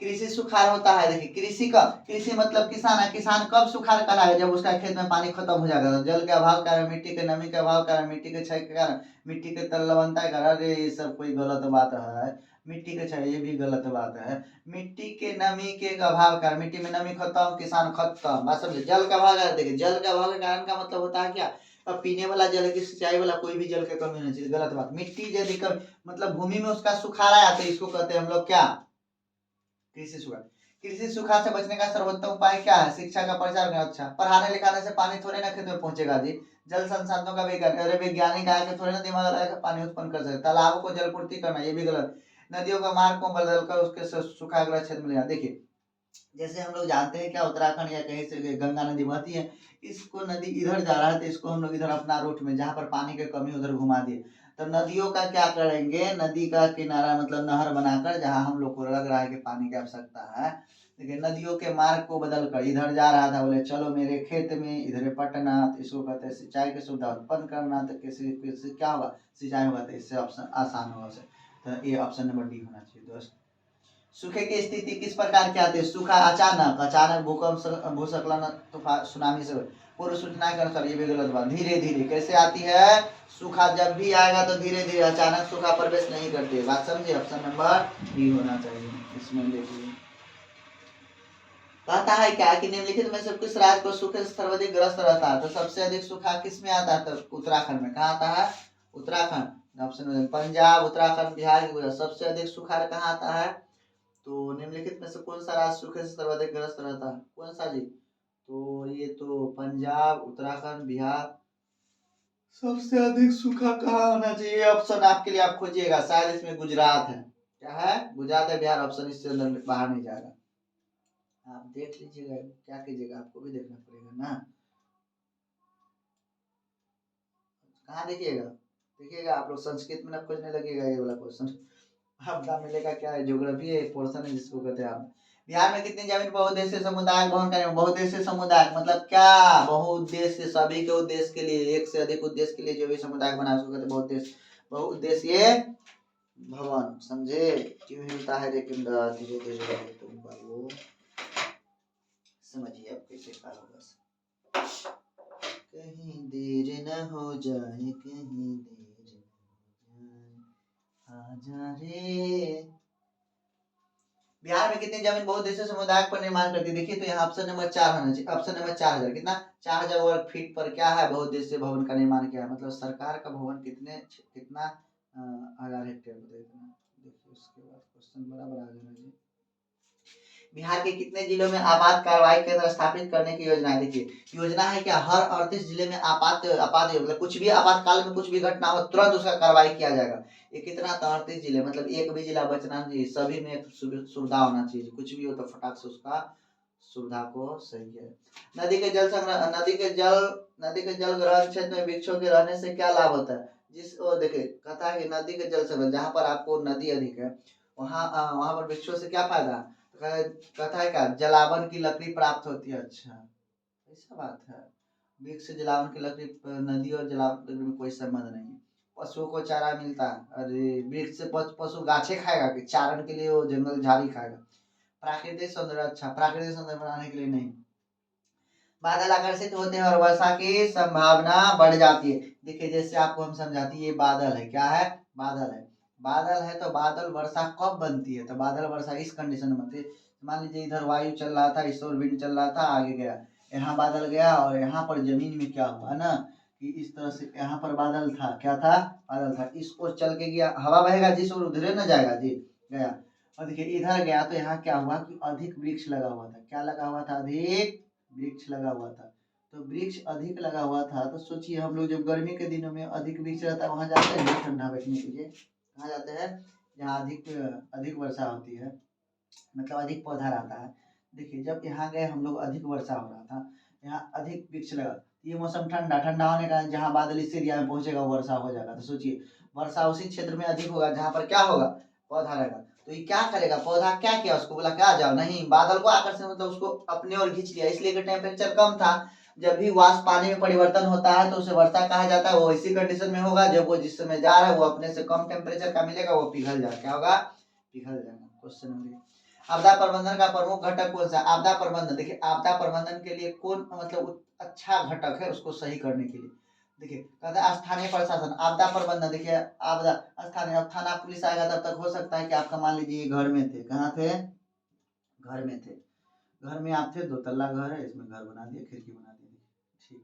कृषि सुखाड़ होता है। देखिए कृषि का, कृषि मतलब किसान है। किसान कब सुखाड़ कहलाएगा? जब उसका खेत में पानी खत्म हो जाएगा। जल के अभाव के कारण, मिट्टी के नमी के अभाव के कारण, मिट्टी के क्षय के कारण, मिट्टी के तल लवणता के कारण। अरे ये सब कोई गलत बात है। मिट्टी के क्षय, ये भी गलत बात है। मिट्टी के नमी के अभाव के कारण, मिट्टी में नमी खत्म, किसान खत्म। बात समझे। जल का अभाव, देखिए जल के अभाव के कारण का मतलब होता है क्या? अब पीने वाला जल की, सिंचाई वाला कोई भी जल की कमी नहीं चाहिए, गलत बात। मिट्टी यदि मतलब भूमि में उसका सुखाड़ आया तो इसको कहते हैं हम लोग क्या? कृषि सुखाड़। कृषि सुखाड़ से बचने का सर्वोत्तम उपाय क्या है? शिक्षा का प्रचार करना। अच्छा, पढ़ाने लिखाने से पानी थोड़े ना खेत में पहुंचेगा जी। जल संसाधनों का विज्ञान, अरे वैज्ञानिक आके थोड़े ना दिमाग लगाकर पानी उत्पन्न कर सकते। तालाबों को जलपूर्ति करना, ये भी गलत। नदियों का मार्ग को बदलकर उसके सूखाग्रस्त क्षेत्र में ले जाना। देखिए जैसे हम लोग जानते हैं क्या, उत्तराखंड या कहीं से गंगा नदी बहती है, इसको नदी इधर जा रहा है तो इसको हम लोग इधर अपना रूट में, जहाँ पर पानी की कमी उधर घुमा दिए। तो नदियों का क्या करेंगे? नदी का किनारा मतलब नहर बनाकर, जहाँ हम लोग को लग रहा है कि पानी की आवश्यकता है, देखिए नदियों के मार्ग को बदल कर इधर जा रहा था, बोले चलो मेरे खेत में इधर पटना, तो इसको कहते हैं सिंचाई की सुविधा उत्पन्न करना। तो किसी किसी क्या होगा? सिंचाई होगा, तो इससे ऑप्शन आसान होगा। तो ये ऑप्शन नंबर डी होना चाहिए दोस्त। सूखे की स्थिति किस प्रकार की आती है? सूखा अचानक, अचानक भूकंप, भूस्खलन, तूफान, सुनामी से। पूर्व सूचना के अनुसार, ये भी गलत बात। धीरे धीरे कैसे आती है? सूखा जब भी आएगा तो धीरे धीरे, अचानक सूखा प्रवेश नहीं करती है। बात समझिए। ऑप्शन नंबर बी होना चाहिए इसमें। देखिए कहता है क्या कि निम्नलिखित में से किस राज्य को सूखे से सर्वाधिक ग्रस्त रहता है? तो सबसे अधिक सूखा किस में आता है? तो उत्तराखंड में। कहाँ आता है? उत्तराखंड। ऑप्शन पंजाब, उत्तराखंड, बिहार, गुजरात। सबसे अधिक सुखाड़ कहाँ आता है? तो निम्नलिखित में से कौन सा राज्य सूखे से सर्वाधिक ग्रस्त रहता है? कौन सा जी? तो ये तो पंजाब, उत्तराखंड, बिहार। सबसे अधिक सूखा कहाँ होना चाहिए? ऑप्शन आपके लिए आप खोजिएगा, शायद इसमें गुजरात है। क्या है? गुजरात है, बिहार। ऑप्शन इससे अंदर बाहर नहीं जाएगा। आप देख लीजिएगा, क्या कीजिएगा, आपको भी देखना पड़ेगा ना। कहाँ देखिएगा? देखिएगा आप लोग संस्कृत में ना खोजने लगेगा ये वाला क्वेश्चन, आपका मिलेगा क्या है? ज्योग्राफी है, पोर्शन है जिसको कहते हैं आप। बिहार में कितनी जमीन बहुउद्देशीय समुदाय भवन करेंगे? बहुउद्देशीय समुदाय मतलब क्या? बहुउद्देशीय, सभी के उद्देश्य के लिए, एक से अधिक उद्देश्य के लिए जो भी समुदाय बना उसको कहते हैं बहुउद्देश्य, बहुउद्देशीय भवन। समझे? क्यों हिलता है लेकिन धीरे धीरे तुम बाबू, समझिए अब कैसे क्या होगा। कहीं देर न हो जाए, कहीं देर न हो जाए, आजा रे। बिहार में कितनी जमीन बहुउद्देशीय समुदाय पर निर्माण करती है? देखिए तो यहाँ ऑप्शन नंबर 4 होना चाहिए। ऑप्शन नंबर 4000, कितना? 4000 वर्ग फीट पर क्या है? बहुउद्देशीय भवन का निर्माण किया है। मतलब सरकार का भवन कितना हजार हेक्टेयर बताइए इतना। देखिए उसके बाद क्वेश्चन बराबर आ जाना जी। बिहार के कितने जिलों में आपात कार्रवाई केंद्र स्थापित करने की योजना है? देखिए योजना है क्या, हर 38 जिले में आपात आपात मतलब कुछ भी आपातकाल में कुछ भी घटना हो तुरंत उसका कार्रवाई किया जाएगा। ये कितना, 38 जिले, मतलब एक भी जिला बचना नहीं, सभी में एक सुविधा होना चाहिए, कुछ भी हो तो फटाक से उसका सुविधा को सही है। नदी के जल संग्रह, नदी के जल ग्रहण क्षेत्र में वृक्षों के रहने से क्या लाभ होता है? जिस वो देखिए कहता है कि नदी के जल संग्रह, जहाँ पर आपको नदी अधिक है वहाँ वहाँ पर वृक्षों से क्या फायदा? तो कहता है क्या, जलावन की लकड़ी प्राप्त होती है। अच्छा ऐसा बात है, वृक्ष से जलावन की लकड़ी, नदी और जलावन की लकड़ी में कोई संबंध नहीं है। पशुओं को चारा मिलता है, अरे वृक्ष से पशु गाछे खाएगा कि चारण के लिए वो जंगल झाड़ी खाएगा? प्राकृतिक सौंदर्य, अच्छा प्राकृतिक सौंदर्य बनाने के लिए नहीं। बादल आकर्षित होते हैं और वर्षा की संभावना बढ़ जाती है। देखिए जैसे आपको हम समझाती है, ये बादल है, क्या है? बादल है। बादल है तो बादल वर्षा कब बनती है? तो बादल वर्षा इस कंडीशन में बनती है, मान लीजिए इधर वायु चल रहा था, इस ओर विंड चल रहा था, आगे गया, यहाँ बादल गया और यहाँ पर जमीन में क्या हुआ ना कि इस तरह से यहाँ पर बादल था, क्या था? बादल था, इस ओर चल के गया, हवा बहेगा जिस ओर उधरे न जाएगा जी, गया। और देखिए इधर गया तो यहाँ क्या हुआ कि अधिक वृक्ष लगा हुआ था, क्या लगा हुआ था? अधिक वृक्ष लगा हुआ था। तो वृक्ष अधिक लगा हुआ था तो सोचिए हम लोग जब गर्मी के दिनों में अधिक वृक्ष रहता है वहां जाते हैं ठंडा बैठने के लिए, कहाँ जाते हैं? जहाँ अधिक अधिक वर्षा होती है, मतलब अधिक पौधा रहता है। देखिए जब यहाँ गए हम लोग, अधिक वर्षा हो रहा था, यहाँ अधिक वृक्ष लगा, ये मौसम ठंडा ठंडा होने का, जहाँ बादल इस एरिया में पहुंचेगा वर्षा हो जाएगा। तो सोचिए वर्षा उसी क्षेत्र में अधिक होगा जहाँ पर क्या होगा? पौधा रहेगा। तो ये क्या करेगा? पौधा क्या किया, उसको बोला क्या जाओ, नहीं, बादल को आकर्षण मतलब उसको अपने ओर खींच लिया, इसलिए कि टेम्परेचर कम था। जब भी वाष्प पानी में परिवर्तन होता है तो उसे वर्षा कहा जाता है। वो इसी कंडीशन में होगा जब वो जिस समय जा रहा है वो अपने से कम टेम्परेचर का मिलेगा, वो पिघल जाएगा, क्या होगा? पिघल जाएगा। क्वेश्चन नंबर, आपदा प्रबंधन का प्रमुख घटक कौन सा? आपदा प्रबंधन, देखिए आपदा प्रबंधन के लिए कौन मतलब अच्छा घटक है उसको सही करने के लिए? देखिए कहता है स्थानीय प्रशासन, आपदा प्रबंधन, देखिए आपदा स्थानीय, अब थाना पुलिस आएगा तब तक हो सकता है कि आपका मान लीजिए घर में थे, कहाँ थे? घर में थे, घर में आप थे, 2 तल्ला घर है, इसमें घर बना दिया, खिड़की बना दी, ठीक,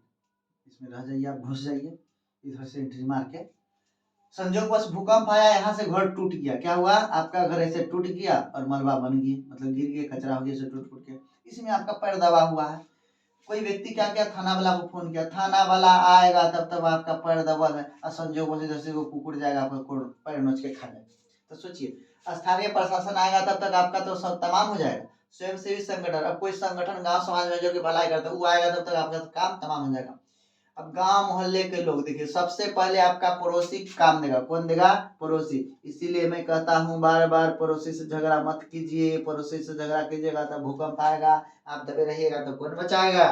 इसमें रह जाइए, आप घुस जाइए इधर से एंट्री मार के। संयोगवश भूकंप आया, यहाँ से घर टूट गया, क्या हुआ? आपका घर ऐसे टूट गया और मलबा बन गई, मतलब गिर गया, कचरा हो गया, ऐसे टूट फूट के, इसमें आपका पैर दबा हुआ है। कोई व्यक्ति क्या किया? थाना वाला को फोन किया, थाना वाला आएगा तब तक आपका पैर दबल है और संजोगों से जैसे वो कुकुर जाएगा आपका पैर नोच के खा जाएगा। तो सोचिए स्थानीय प्रशासन आएगा तब तक आपका तो सब तमाम हो जाएगा। स्वयंसेवी संगठन, अब कोई संगठन गांव समाज में जो कि भलाई करता है वो आएगा तब तक आपका काम तमाम हो जाएगा। अब गांव मोहल्ले के लोग, देखिए सबसे पहले आपका पड़ोसी काम देगा, कौन देगा? पड़ोसी। इसीलिए मैं कहता हूँ बार बार, पड़ोसी से झगड़ा मत कीजिए, पड़ोसी से झगड़ा कीजिएगा तो भूकंप आएगा, आप दबे रहिएगा तो कौन बचाएगा?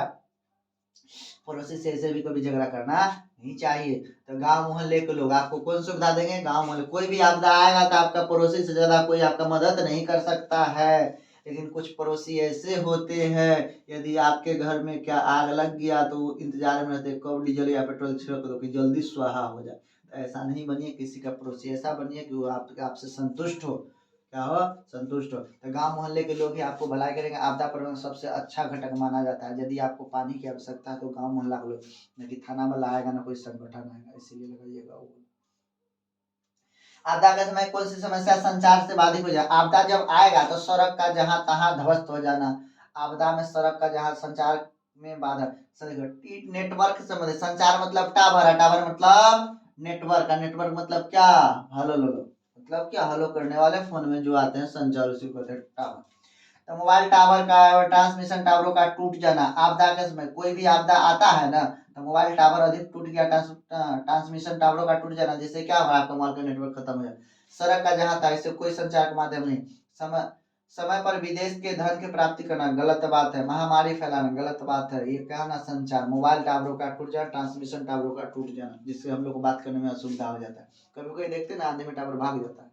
पड़ोसी से ऐसे भी कभी झगड़ा करना नहीं चाहिए। तो गांव मोहल्ले के लोग आपको कौन सुविधा देंगे? गांव मोहल्ले, कोई भी आपदा आएगा तो आपका पड़ोसी से ज्यादा कोई आपका मदद नहीं कर सकता है। लेकिन कुछ पड़ोसी ऐसे होते हैं, यदि आपके घर में क्या आग लग गया तो इंतजार में रहते कब डीजल या पेट्रोल छिड़क दो कि जल्दी स्वाहा हो जाए। तो ऐसा नहीं बनिए, किसी का पड़ोसी ऐसा बनिए कि वो आपसे संतुष्ट हो, क्या हो? संतुष्ट हो। तो गांव मोहल्ले के लोग ही आपको भलाई करेंगे। आपदा प्रबंधन सबसे अच्छा घटक माना जाता है। यदि आपको पानी की आवश्यकता है तो गांव मोहल्ला के लोग, न कि थाना वाला आएगा, ना कोई संगठन आएगा, इसीलिए लगाइएगा वो। आपदा के समय कौन सी समस्या संचार से बाधित हो जाए? आपदा जब आएगा तो सड़क का जहां तहां ध्वस्त हो जाना, आपदा में सड़क का जहां संचार में बाधा, नेटवर्क संबंधित, संचार मतलब टावर है, टावर मतलब नेटवर्क का, नेटवर्क मतलब क्या? हेलो लो, मतलब क्या? हेलो करने वाले फोन में जो आते हैं संचार, उसी को कहते हैं टावर। तो मोबाइल टावर का और ट्रांसमिशन टावरों का टूट जाना, आपदा के समय कोई भी आपदा आता है ना तो मोबाइल टावर अधिक टूट गया, ट्रांसमिशन टावरों का टूट जाना, जिससे क्या होगा? आपका मोबाइल का नेटवर्क खत्म हो जाए। सड़क का जहां था, इससे कोई संचार का माध्यम नहीं। समय समय पर विदेश के धन की प्राप्ति करना गलत बात है। महामारी फैलाना गलत बात है। ये क्या ना, संचार, मोबाइल टावरों का टूट जाना, ट्रांसमिशन टावरों का टूट जाना, जिससे हम लोग को बात करने में असुविधा हो जाता है। कभी कोई देखते ना आंधी में टावर भाग जाता है।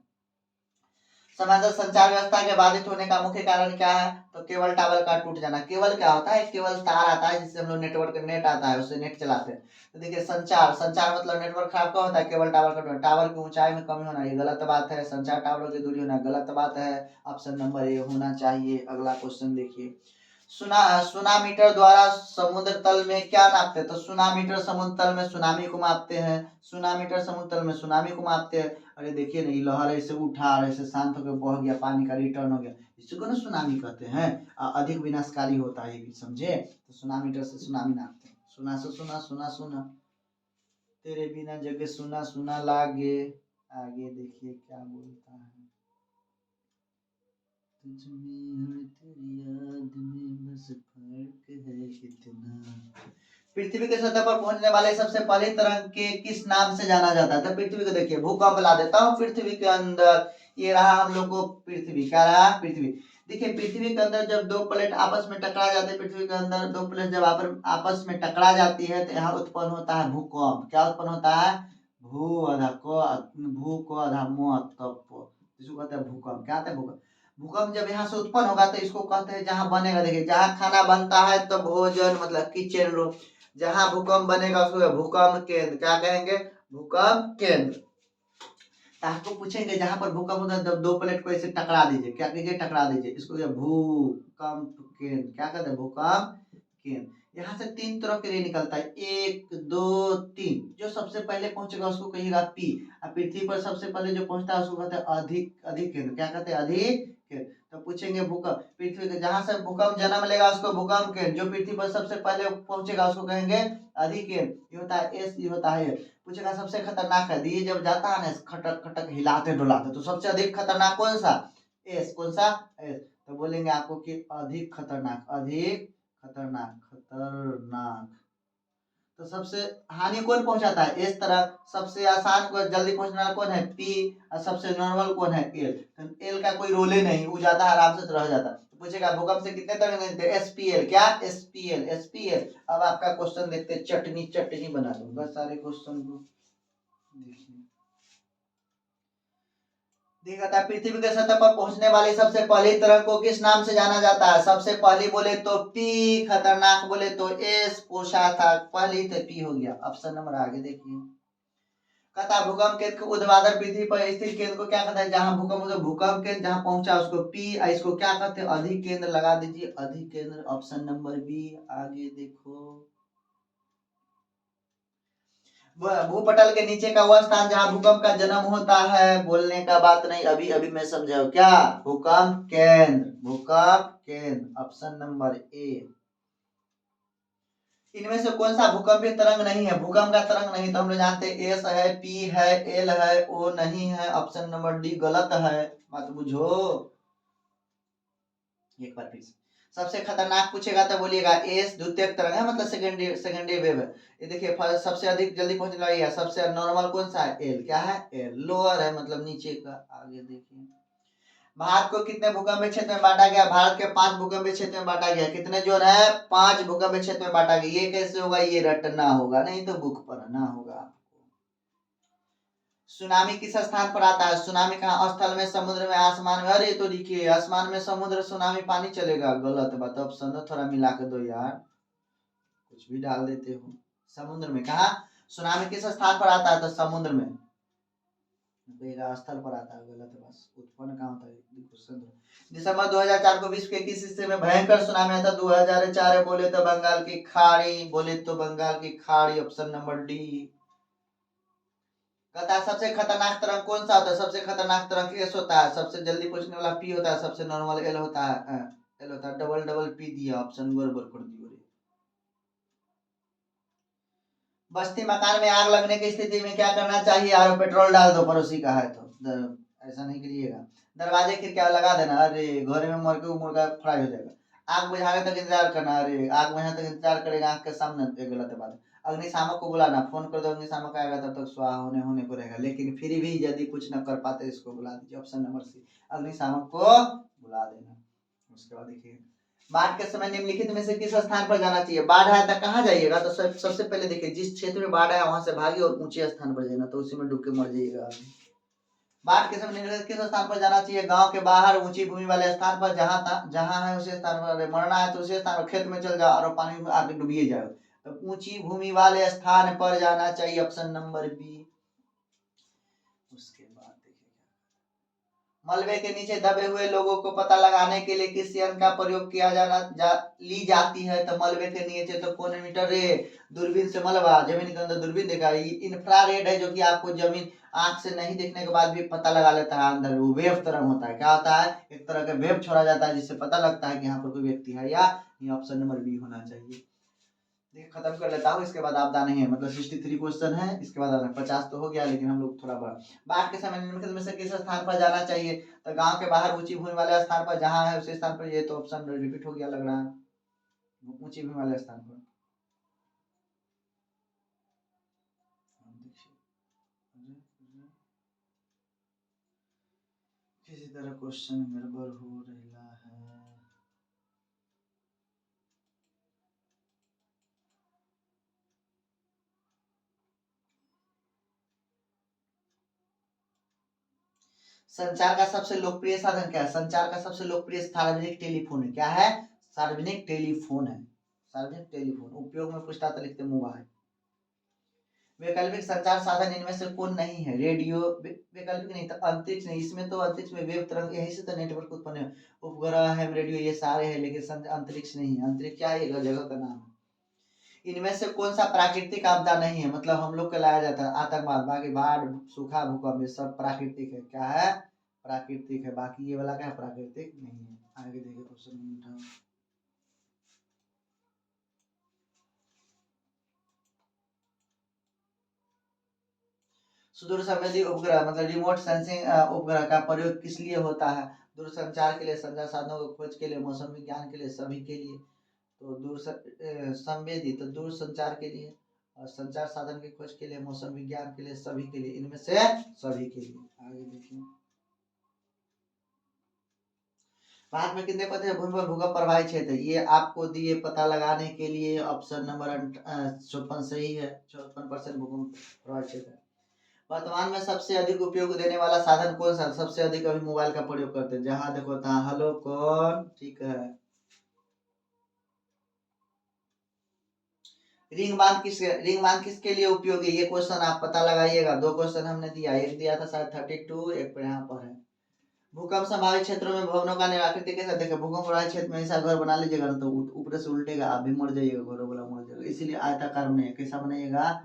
समांतर संचार व्यवस्था के बाधित होने का मुख्य कारण क्या है? तो केबल टावर का टूट जाना। केबल क्या होता है? केबल तार आता है जिससे हम लोग नेटवर्क नेट आता है, उससे नेट चलाते हैं। तो देखिए संचार, संचार मतलब नेटवर्क खराब कब होता है? केबल टावर का टूटना। टावर की ऊंचाई में कमी होना, ये गलत बात है। संचार टावर की दूरी होना गलत बात है। ऑप्शन नंबर ए होना चाहिए। अगला क्वेश्चन देखिए, सुनामीटर द्वारा समुद्र तल में क्या नापते हैं? तो सुनामीटर समुद्र तल में सुनामी को मापते हैं। सुनामीटर समुद्र तल में सुनामी को मापते हैं। अरे देखिए नहीं, लहर ऐसे उठा और ऐसे शांत होकर बह गया, पानी का रिटर्न हो गया, इसको ना सुनामी कहते हैं। अधिक विनाशकारी होता है ये भी, समझे? तो सुनामीटर से सुनामी नापते हैं। सुना से सुना, सुना सुना, तेरे बिना जगह सुना सुना लागे। आगे देखिए क्या बोलता है। तेरी याद में बस फर्क है इतना। पृथ्वी के सतह पर पहुंचने वाले सबसे पहले तरंग के किस नाम से जाना जाता है? तो पृथ्वी को देखिए, भूकंप ला देता हूँ पृथ्वी के अंदर। ये रहा हम लोग को पृथ्वी, क्या रहा? पृथ्वी। देखिए पृथ्वी के अंदर जब दो प्लेट आपस में टकरा जाते हैं, पृथ्वी के अंदर दो प्लेट जब आपस में टकरा जाती है तो यहाँ उत्पन्न होता है भूकंप। क्या उत्पन्न होता है? भू आधा को आधा मो तप, जिसको कहते हैं भूकंप। क्या कहते हैं? भूकंप। भूकंप जब यहाँ से उत्पन्न होगा तो इसको कहते हैं जहाँ बनेगा, देखिए जहाँ खाना बनता है तो भोजन मतलब किचन रूम, जहां भूकंप बनेगा उसको भूकंप केंद्र। क्या कहेंगे? भूकंप केंद्र। आपको पूछेंगे जहां पर भूकंप होता है जब दो प्लेट को ऐसे टकरा दीजिए, क्या कीजिए? टकरा दीजिए, इसको भूकंप केंद्र। क्या कहते हैं? भूकंप केंद्र। यहाँ से तीन तरह के रे निकलता है, 1 2 3। जो सबसे पहले पहुंचेगा उसको कहिएगा पी। और पृथ्वी पर सबसे पहले जो पहुंचता है उसको कहते हैं अधिक अधिक केंद्र। क्या कहते हैं? अधिक केंद्र। तो पूछेंगे भूकंप, पृथ्वी के जहां से भूकंप जन्म लेगा उसको भूकंप केंद्र। जो पृथ्वी पर सबसे पहले पहुंचेगा उसको कहेंगे अधिक केंद्र। ये होता है एस, ये होता है। पूछेगा सबसे खतरनाक है, ये जब जाता है ना खटक खटक हिलाते डुलाते, तो सबसे अधिक खतरनाक कौन सा? एस। कौन सा? एस। तो बोलेंगे आपको कि अधिक खतरनाक, अधिक खतरनाक, खतरनाक। तो सबसे हानि कौन पहुंचाता है? इस तरह। सबसे आसान को जल्दी पहुंचने वाला कौन है? पी। और सबसे नॉर्मल कौन है? एल। तो एल का कोई रोल ही नहीं, वो जाता है आराम से रह जाता। तो पूछेगा भूकंप से कितने तरह मिलते हैं? एसपीएल। क्या? SPL, SPL. अब आपका क्वेश्चन देखते हैं, चटनी चटनी बना दूंगा सारे क्वेश्चन को। देखिए देखा था, पृथ्वी के सतह पर पहुंचने वाली सबसे पहली तरंग को किस नाम से जाना जाता है? सबसे पहली बोले तो पी, खतरनाक बोले तो एस, पोषा था पहली तो पी हो गया। ऑप्शन नंबर आगे देखिए। कहता भूकंप केंद्र को ऊर्ध्वाधर पृथ्वी पर स्थित केंद्र को क्या कहता है? जहां भूकंप हो तो भूकंप केंद्र जहां पहुंचा उसको पी, इसको क्या कहते हैं? अधिक केंद्र। लगा दीजिए अधिक केंद्र। Option number B. आगे देखो, भूपटल के नीचे का वह स्थान जहां भूकंप का जन्म होता है। बोलने का बात नहीं, अभी अभी मैं समझाऊं। क्या? भूकंप केंद्र, भूकंप केंद्र। Option number A. इनमें से कौन सा भूकंपीय तरंग नहीं है? भूकंप का तरंग नहीं तो हम लोग जानते हैं एस है, पी है, एल है, ओ नहीं है। ऑप्शन नंबर डी गलत है। मत बुझो एक बार फिर से। सबसे खतरनाक पूछेगा तो बोलिएगा एस, द्वितीयक तरंग है मतलब सेकेंडरी वेव है। ये देखिए सबसे अधिक जल्दी पहुंचने वाली है। सबसे नॉर्मल कौन सा है? एल। क्या है? एल। लोअर है मतलब नीचे का। आगे देखिए, भारत को कितने भूकंपीय क्षेत्र में बांटा गया? भारत के 5 भूकंपीय क्षेत्र में बांटा गया। कितने जोन है? 5 भूकंपीय क्षेत्र में बांटा गया। ये कैसे होगा? ये रटना होगा, नहीं तो बुक पढ़ना होगा। सुनामी किस स्थान पर आता है? सुनामी कहाँ? स्थल में, समुद्र में, आसमान में? अरे तो देखिए आसमान में समुद्र सुनामी पानी चलेगा, गलत बात। ऑप्शन थोड़ा मिला के दो यार, कुछ भी डाल देते हो। समुद्र में कहा? सुनामी किस स्थान पर आता है? तो समुद्र में, स्थल पर आता है, गलत है। बस उत्पन्न कहाँ होता है? दिसंबर 2004 को विश्व के किस हिस्से में भयंकर सुनामी आया था? 2004 बोले तो बंगाल की खाड़ी, बोले तो बंगाल की खाड़ी। Option number D. कहता है सबसे खतरनाक तरंग कौन सा होता है? सबसे खतरनाक तरंग एस होता है, सबसे जल्दी पहुंचने वाला पी होता है, सबसे नॉर्मल एल होता है। एल होता है। डबल डबल पी दिया, ऑप्शन गड़बड़ कर दियो रे। बस्ती मकान में आग लगने की स्थिति में क्या करना चाहिए? आरो पेट्रोल डाल दो, पड़ोसी का है तो। ऐसा नहीं करिएगा। दरवाजे खिड़कियां लगा देना। अरे घर में मर के मुर्गा फ्राई हो जाएगा। आग बुझाने तक इंतजार करना। अरे आग बुझाने तक इंतजार करेगा आग के सामने, ये गलत बात है। अग्निशामक को बुलाना, फोन कर दो, अग्निशामक आएगा तब तक स्वाहा होने होने को रहेगा। लेकिन फिर भी यदि कुछ न कर पाते इसको बुला दीजिए। ऑप्शन नंबर सी, अग्निशामक को बुला देना। उसके बाद देखिए, बाढ़ के समय निम्नलिखित में से किस स्थान पर जाना चाहिए? बाढ़ आया था कहाँ जाइएगा? तो सबसे पहले देखिए जिस क्षेत्र में बाढ़ आया वहां से भागिए और ऊंचे स्थान पर जाना, तो उसी में डूब के मर जाइएगा। बाढ़ के समय निम्नलिखित किस स्थान पर जाना चाहिए? गांव के बाहर ऊंची भूमि वाले स्थान पर, जहां जहां है उसी स्थान पर। मरना है तो उसी स्थान पर, खेत में चल जाओ और पानी में आगे डूबिए जाओ। तो ऊंची भूमि वाले स्थान पर जाना चाहिए। Option number B. उसके बाद देखिए, मलबे के नीचे दबे हुए लोगों को पता लगाने के लिए किस यंत्र का प्रयोग किया ली जाती है? तो मलबे के नीचे तो कोनोमीटर रे, दूरबीन से मलबा, जमीन के अंदर दूरबीन देखा, इंफ्रारेड है जो कि आपको जमीन आंख से नहीं देखने के बाद भी पता लगा लेता है। अंदर वो वेव तरंग होता है, क्या होता है, एक तरह का वेव छोड़ा जाता है जिससे पता लगता है कि यहाँ पर कोई व्यक्ति है या ये ऑप्शन नंबर बी होना चाहिए। देखिए खत्म कर लेता हूँ, इसके बाद आपदा नहीं है, मतलब 63 क्वेश्चन है, इसके बाद 50 तो हो गया, लेकिन हम लोग थोड़ा बाढ़ के समय निम्नलिखित में से किस स्थान पर जाना चाहिए? तो गांव के बाहर ऊंची भूमि वाले स्थान पर जहाँ है उसी स्थान पर, ये तो ऑप्शन रिपीट हो गया लग रहा है, ऊंची भूमि वाले स्थान पर। किसी तरह क्वेश्चन गड़बड़ हो रहा है। संचार का सबसे लोकप्रिय साधन क्या है? संचार का सबसे लोकप्रिय सार्वजनिक टेलीफोन है। क्या है? सार्वजनिक टेलीफोन है। सार्वजनिक टेलीफोन उपयोग में पूछता था, लिखते मोबाइल। वैकल्पिक संचार साधन इनमें से कौन नहीं है? रेडियो वैकल्पिक नहीं, तो अंतरिक्ष नहीं, इसमें तो अंतरिक्ष में वेव तरंग, यही से तो नेटवर्क उत्पन्न है। उपग्रह है, रेडियो, ये सारे हैं, लेकिन अंतरिक्ष नहीं है। अंतरिक्ष क्या है? जगह का नाम है। इनमें से कौन सा प्राकृतिक आपदा नहीं है? मतलब हम लोग को लाया जाता है आतंकवाद, बाकी बाढ़, सूखा, भूकंप, ये सब प्राकृतिक है। क्या है? प्राकृतिक है। बाकी ये वाला क्या है? प्राकृतिक नहीं है। आगे देखिए क्वेश्चन। सुदूर संवेदी उपग्रह मतलब रिमोट सेंसिंग उपग्रह का प्रयोग किस लिए होता है? दूरसंचार के लिए, संचार साधनों की खोज के लिए, मौसम विज्ञान के लिए, सभी के लिए। तो संवेदी तो दूर संचार के लिए, और संचार साधन की खोज के लिए, मौसम विज्ञान के लिए, सभी के लिए, इनमें से सभी के लिए। आगे देखिए, भारत में कितने पद भूमि पर भूकंप प्रभावित क्षेत्र? ये आपको दिए पता लगाने के लिए ऑप्शन नंबर 54 सही है। 54% भूकंप प्रभावित क्षेत्र है। वर्तमान में सबसे अधिक उपयोग देने वाला साधन कौन सा? सबसे अधिक अभी मोबाइल का प्रयोग करते हैं, जहां देखो तहाँ हेलो कौन, ठीक है। रिंग बांध किसके लिए उपयोगी? ये क्वेश्चन आप पता लगाइएगा। दो क्वेश्चन हमने दिया, एक दिया था शायद 32, एक पर यहाँ पर है। भूकंप संभावित क्षेत्रों में भवनों का निराकृति कैसे देखें? भूकंप प्रभावित क्षेत्र में ऐसा घर बना लीजिएगा ना तो ऊपर से उल्टेगा, आप भी मर जाइएगा, घरों वाला मर जाएगा। इसीलिए आयताकार बनाइए। कैसा बनाइएगा?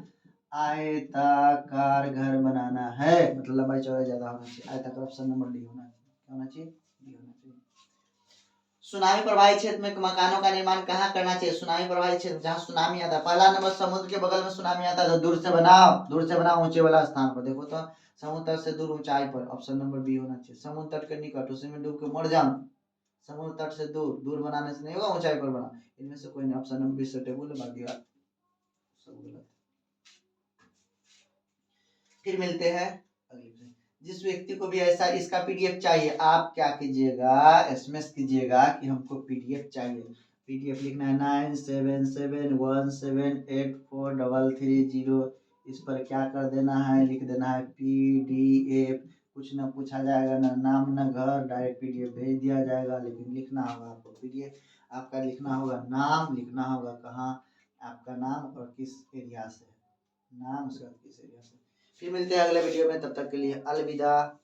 आयताकार घर बनाना है, मतलब लंबाई चौड़ाई ज्यादा होना चाहिए। आयताकार ऑप्शन नंबर डी होना चाहिए। क्या होना चाहिए? डी होना चाहिए। सुनामी प्रभावित क्षेत्र में मकानों का निर्माण कहाँ करना चाहिए? सुनामी प्रभावित क्षेत्र जहाँ सुनामी आता है। पहला नंबर, समुद्र के बगल में सुनामी आता है तो दूर से बनाओ, दूर से बनाओ, ऊंचे वाला स्थान पर। देखो तो समुद्र तट से दूर, ऊंचाई पर, ऑप्शन नंबर बी होना चाहिए। समुद्र तट के निकट, उसी में डूब के मर जाओ। समुद्र तट से दूर, दूर बनाने से नहीं होगा, ऊंचाई पर बना। इनमें से कोई नहीं, ऑप्शन नंबर बी सुटेबल है, बाकी सब गलत। फिर मिलते हैं अगली। जिस व्यक्ति को भी ऐसा इसका पीडीएफ चाहिए, आप क्या कीजिएगा? एसएमएस कीजिएगा कि हमको पीडीएफ चाहिए। पीडीएफ लिखना है 9771784330। इस पर क्या कर देना है? लिख देना है पीडीएफ। कुछ ना पूछा जाएगा, ना नाम ना घर, डायरेक्ट पीडीएफ भेज दिया जाएगा। लेकिन लिखना होगा आपको पीडीएफ, आपका लिखना होगा नाम, लिखना होगा कहाँ आपका नाम और किस एरिया से नाम, उसके बाद किस एरिया से। फिर मिलते हैं अगले वीडियो में, तब तक के लिए अलविदा।